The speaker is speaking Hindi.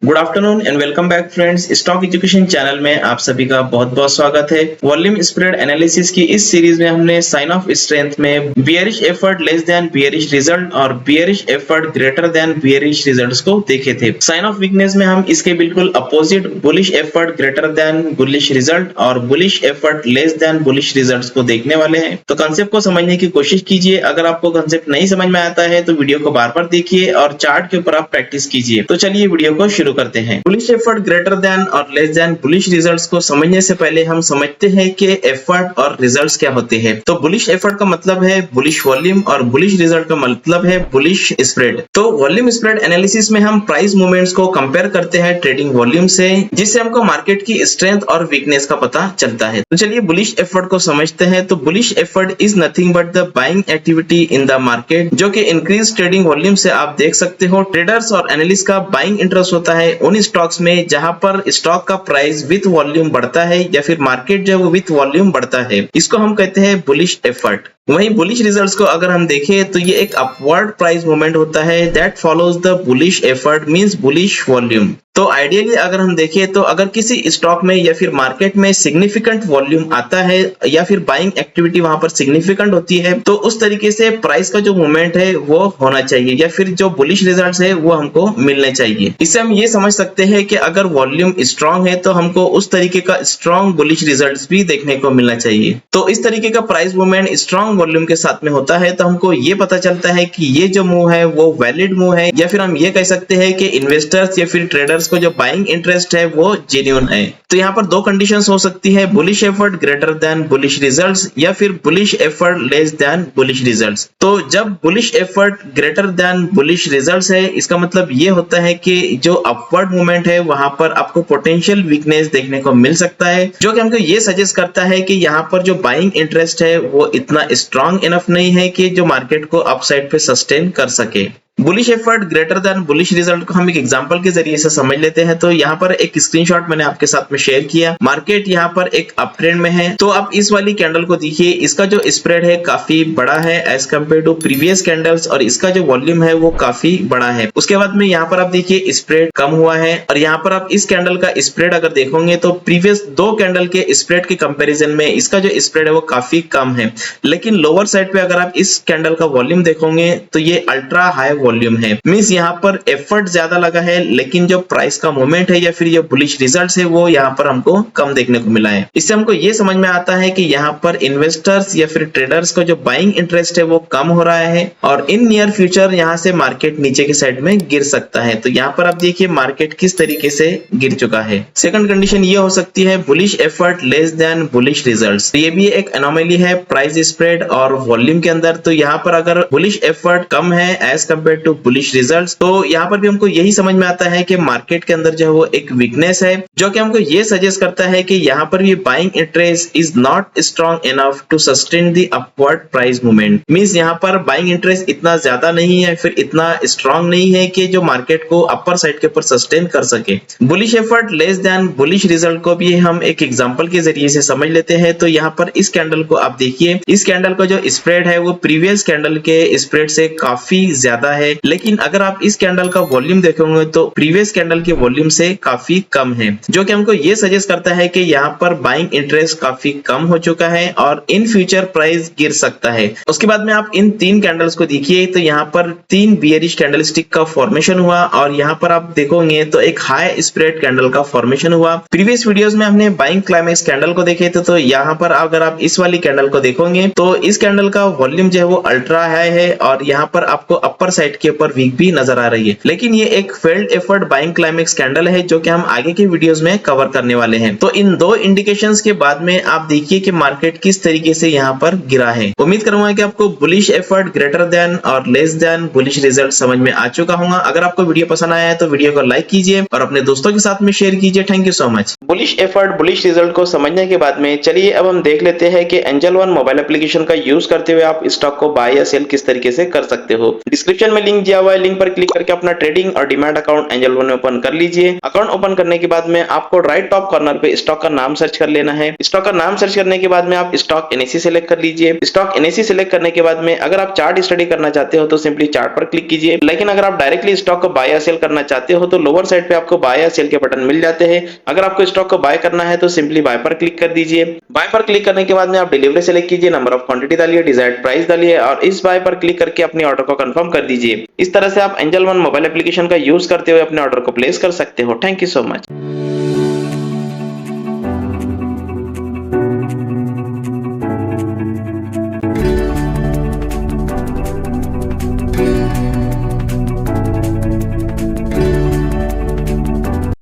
Good afternoon and welcome back friends. Stock education channel में आप सभी का बहुत बहुत स्वागत है। वॉल्यूम स्प्रेड एनालिसिस की इस सीरीज में हमने साइन ऑफ स्ट्रेंथ में bearish effort less than bearish result और bearish effort greater than bearish results को देखे थे। साइन ऑफ वीकनेस में हम इसके बिल्कुल opposite bullish effort greater than bullish result और bullish effort less than bullish results को देखने वाले हैं। तो कंसेप्ट को समझने की कोशिश कीजिए। अगर आपको कंसेप्ट नहीं समझ में आता है तो वीडियो को बार बार देखिए और चार्ट के ऊपर आप प्रैक्टिस कीजिए। तो चलिए वीडियो को शुरू करते हैं। बुलिश एफर्ट ग्रेटर देन और लेस देन बुलिश रिजल्ट्स को समझने से पहले हम समझते हैं कि एफर्ट और रिजल्ट्स क्या होते हैं। तो बुलिश एफर्ट का मतलब है बुलिश वॉल्यूम और बुलिश रिजल्ट का मतलब है बुलिश स्प्रेड। तो वॉल्यूम स्प्रेड एनालिसिस में हम प्राइस मूवमेंट्स को कंपेयर करते हैं ट्रेडिंग वॉल्यूम से, जिससे हमको मार्केट की स्ट्रेंथ और वीकनेस का पता चलता है। तो चलिए बुलिश एफर्ट को समझते हैं। तो bullish effort is nothing but the buying activity in the market, जो कि इंक्रीज ट्रेडिंग वॉल्यूम से आप देख सकते हो। ट्रेडर्स और एनालिस्ट का बाइंग इंटरेस्ट होता है उन स्टॉक्स में जहां पर स्टॉक का प्राइस विथ वॉल्यूम बढ़ता है या फिर मार्केट जो है वो विथ वॉल्यूम बढ़ता है। इसको हम कहते हैं बुलिश एफर्ट। वहीं बुलिश रिजल्ट्स को अगर हम देखें तो ये एक अपवर्ड प्राइस मूवमेंट होता है that follows the bullish effort means bullish volume. तो आइडियली अगर हम देखें तो अगर किसी स्टॉक में या फिर मार्केट में सिग्निफिकेंट वॉल्यूम आता है या फिर बाइंग एक्टिविटी वहां पर सिग्निफिकेंट होती है तो उस तरीके से प्राइस का जो मूवमेंट है वो होना चाहिए या फिर जो बुलिश रिजल्ट्स है वो हमको मिलने चाहिए। इससे हम ये समझ सकते हैं कि अगर वॉल्यूम स्ट्रांग है तो हमको उस तरीके का स्ट्रांग बुलिश रिजल्ट्स भी देखने को मिलना चाहिए। तो इस तरीके का प्राइस मूवमेंट स्ट्रांग वॉल्यूम के साथ में होता है तो हमको ये पता चलता है कि ये जो मूव है वो वैलिड मूव है या फिर हम ये कह सकते हैं कि इन्वेस्टर्स या फिर ट्रेडर्स को जो बाइंग इंटरेस्ट है वो जेन्युइन है। तो यहाँ पर दो कंडीशंस हो सकती है, bullish effort greater than bullish results या फिर bullish effort less than bullish results. तो जब bullish effort greater than bullish results है इसका मतलब ये होता है कि जो अपवर्ड मूवमेंट है वहां पर आपको पोटेंशियल वीकनेस देखने को मिल सकता है, जो कि हमको ये सजेस्ट करता है कि यहाँ पर जो बाइंग इंटरेस्ट है वो इतना स्ट्रांग इनफ नहीं है कि जो मार्केट को अपसाइड पे सस्टेन कर सके। Bullish effort greater than bullish result को हम एक एग्जांपल के जरिए से समझ लेते हैं। तो यहाँ पर एक स्क्रीनशॉट मैंने आपके साथ में शेयर किया। मार्केट यहाँ पर एक अप ट्रेंड में है। तो आप इस वाली कैंडल को देखिए, इसका जो स्प्रेड है काफी बड़ा है as compare to previous candles और इसका जो वॉल्यूम है वो काफी बड़ा है। उसके बाद में यहाँ पर आप देखिए स्प्रेड कम हुआ है और यहाँ पर आप इस कैंडल का स्प्रेड अगर देखोगे तो प्रीवियस दो कैंडल के स्प्रेड के कंपेरिजन में इसका जो स्प्रेड है वो काफी कम है। लेकिन लोअर साइड पे अगर आप इस कैंडल का वॉल्यूम देखोगे तो ये अल्ट्रा हाई वॉल्यूम है। मींस यहाँ पर एफर्ट ज्यादा लगा है लेकिन जो प्राइस का मूवमेंट है या फिर जो बुलिश रिजल्ट्स है वो यहाँ पर हमको कम देखने को मिला है। इससे हमको ये समझ में आता है कि यहाँ पर इन्वेस्टर्स या फिर ट्रेडर्स का जो बाइंग इंटरेस्ट है वो कम हो रहा है और इन नियर फ्यूचर यहाँ से मार्केट नीचे की साइड में गिर सकता है। तो यहाँ पर आप देखिए मार्केट किस तरीके से गिर चुका है। सेकंड कंडीशन ये हो सकती है bullish effort less than bullish results. ये भी एक एनोमली है प्राइस स्प्रेड और वॉल्यूम के अंदर। तो यहाँ पर अगर बुलिश एफर्ट कम है as compare to bullish results तो यहाँ पर भी हमको यही समझ में आता है कि मार्केट के अंदर जो है वो एक वीकनेस है, जो कि हमको ये सजेस्ट करता है कि यहाँ पर भी buying interest is not strong enough to sustain the upward price movement. Means यहाँ पर बाइंग इंटरेस्ट इतना ज्यादा नहीं है फिर इतना स्ट्रांग नहीं है कि जो मार्केट को अपर साइड के ऊपर सस्टेन कर सके। Bullish effort less than bullish result को भी हम एक एग्जांपल के जरिए से समझ लेते हैं। तो यहाँ पर इस कैंडल को आप देखिए, इस कैंडल का जो स्प्रेड है वो प्रीवियस कैंडल के स्प्रेड से काफी ज्यादा है, लेकिन अगर आप इस कैंडल का वॉल्यूम देखोगे तो प्रीवियस कैंडल के वॉल्यूम से काफी कम है, जो कि हमको ये सजेस्ट करता है कि यहाँ पर बाइंग इंटरेस्ट काफी कम हो चुका है और इन फ्यूचर प्राइस गिर सकता है। उसके बाद में आप इन तीन कैंडल्स को देखिए तो यहाँ पर तीन बियरिश कैंडलस्टिक का फॉर्मेशन हुआ और यहाँ पर आप देखोगे तो एक हाई स्प्रेड कैंडल का फॉर्मेशन हुआ। प्रीवियस वीडियोस में हमने बाइंग क्लाइमेक्स कैंडल को देखे थे, तो यहाँ पर अगर आप इस वाली कैंडल को देखोगे तो इस कैंडल का वॉल्यूम जो है वो अल्ट्रा हाई है और यहाँ पर आपको अपर साइड के ऊपर वीक भी नजर आ रही है। लेकिन ये एक failed effort buying climax candle है जो कि हम आगे के वीडियोस में कवर करने वाले हैं। तो इन दो इंडिकेशंस के बाद में आप देखिए कि मार्केट किस तरीके से यहाँ पर गिरा है। उम्मीद करूंगा कि आपको बुलिश एफर्ट ग्रेटर देन और लेस देन बुलिश रिजल्ट समझ में आ चुका होगा। अगर आपको वीडियो पसंद आया है तो वीडियो को लाइक कीजिए और अपने दोस्तों के साथ में शेयर कीजिए। Thank you so much. Bullish effort bullish result को समझने के बाद में चलिए अब हम देख लेते हैं कि एंजल वन मोबाइल एप्लीकेशन का यूज करते हुए आप स्टॉक को बाय या सेल किस तरीके से कर सकते हो। डिस्क्रिप्शन में लिंक दिया हुआ है, लिंक पर क्लिक करके अपना ट्रेडिंग और डीमैट अकाउंट एंजल वन में ओपन कर लीजिए। अकाउंट ओपन करने के बाद में आपको राइट टॉप कॉर्नर पे स्टॉक का नाम सर्च कर लेना है। स्टॉक का नाम सर्च करने के बाद में आप स्टॉक एनएसी सेलेक्ट कर लीजिए। स्टॉक एनएसी सेलेक्ट करने के बाद में अगर आप चार्ट स्टडी करना चाहते हो तो सिंपली चार्ट पर क्लिक कीजिए, लेकिन अगर आप डायरेक्टली स्टॉक को बाय या सेल करना चाहते हो तो लोअर साइड पे आपको बाय या सेल के बटन मिल जाते हैं। अगर आपको स्टॉक को बाय करना है तो सिंपली बाय पर क्लिक कर दीजिए। बाय पर क्लिक करने के बाद में आप डिलीवरी सेलेक्ट कीजिए, नंबर ऑफ क्वांटिटी डालिए, डिजायर्ड प्राइस डालिए और इस बाय पर क्लिक करके अपने ऑर्डर को कंफर्म कर दीजिए। इस तरह से आप एंजल वन मोबाइल एप्लीकेशन का यूज करते हुए अपने ऑर्डर को प्लेस कर सकते हो। Thank you so much.